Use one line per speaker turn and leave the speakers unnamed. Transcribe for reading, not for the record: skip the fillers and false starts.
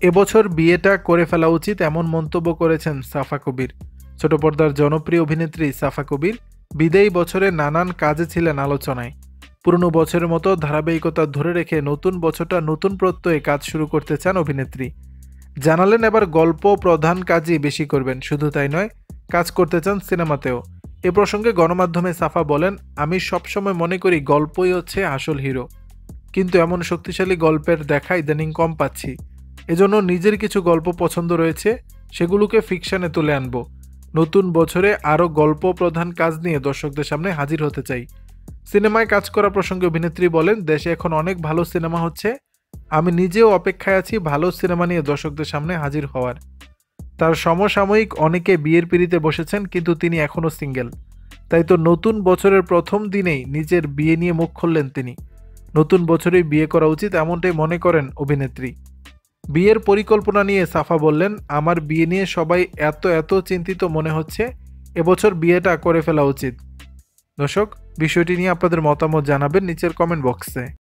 এবছর বিয়েটা করে ফেলা উচিত এমন মন্তব্য করেছেন সাফা কবির। ছোট পর্দার জনপ্রিয় অভিনেত্রী সাফা কবির বিদায়ী বছরে নানান কাজে ছিলেন আলোচনায়। পুরনো বছরের মতো ধারাবাহিকতা ধরে রেখে নতুন বছরটা নতুন প্রত্যয়ে কাজ শুরু করতে চান অভিনেত্রী। জানালেন এবার গল্প প্রধান কাজই বেশি করবেন, শুধু তাই নয়, কাজ করতে চান সিনেমাতেও। এ প্রসঙ্গে গণমাধ্যমে সাফা বলেন, আমি সবসময় মনে করি গল্পই হচ্ছে আসল হিরো, কিন্তু এমন শক্তিশালী গল্পের দেখা ইদানিং কম পাচ্ছি। এজন্য নিজের কিছু গল্প পছন্দ রয়েছে, সেগুলোকে ফিকশনে তুলে আনবো। নতুন বছরে আরও গল্প প্রধান কাজ নিয়ে দর্শকদের সামনে হাজির হতে চাই। সিনেমায় কাজ করা প্রসঙ্গে অভিনেত্রী বলেন, দেশে এখন অনেক ভালো সিনেমা হচ্ছে, আমি নিজেও অপেক্ষায় আছি ভালো সিনেমা নিয়ে দর্শকদের সামনে হাজির হওয়ার। তার সমসাময়িক অনেকে বিয়ের পিঁড়িতে বসেছেন, কিন্তু তিনি এখনও সিঙ্গেল। তাই তো নতুন বছরের প্রথম দিনেই নিজের বিয়ে নিয়ে মুখ খুললেন তিনি। নতুন বছরেই বিয়ে করা উচিত এমনটাই মনে করেন অভিনেত্রী। বিয়ের পরিকল্পনা নিয়ে সাফা বললেন, আমার বিয়ে নিয়ে সবাই এত এত চিন্তিত মনে হচ্ছে, এবছর বিয়েটা করে ফেলা উচিত। দর্শক, বিষয়টি নিয়ে আপনাদের মতামত জানাবেন নিচের কমেন্ট বক্সে।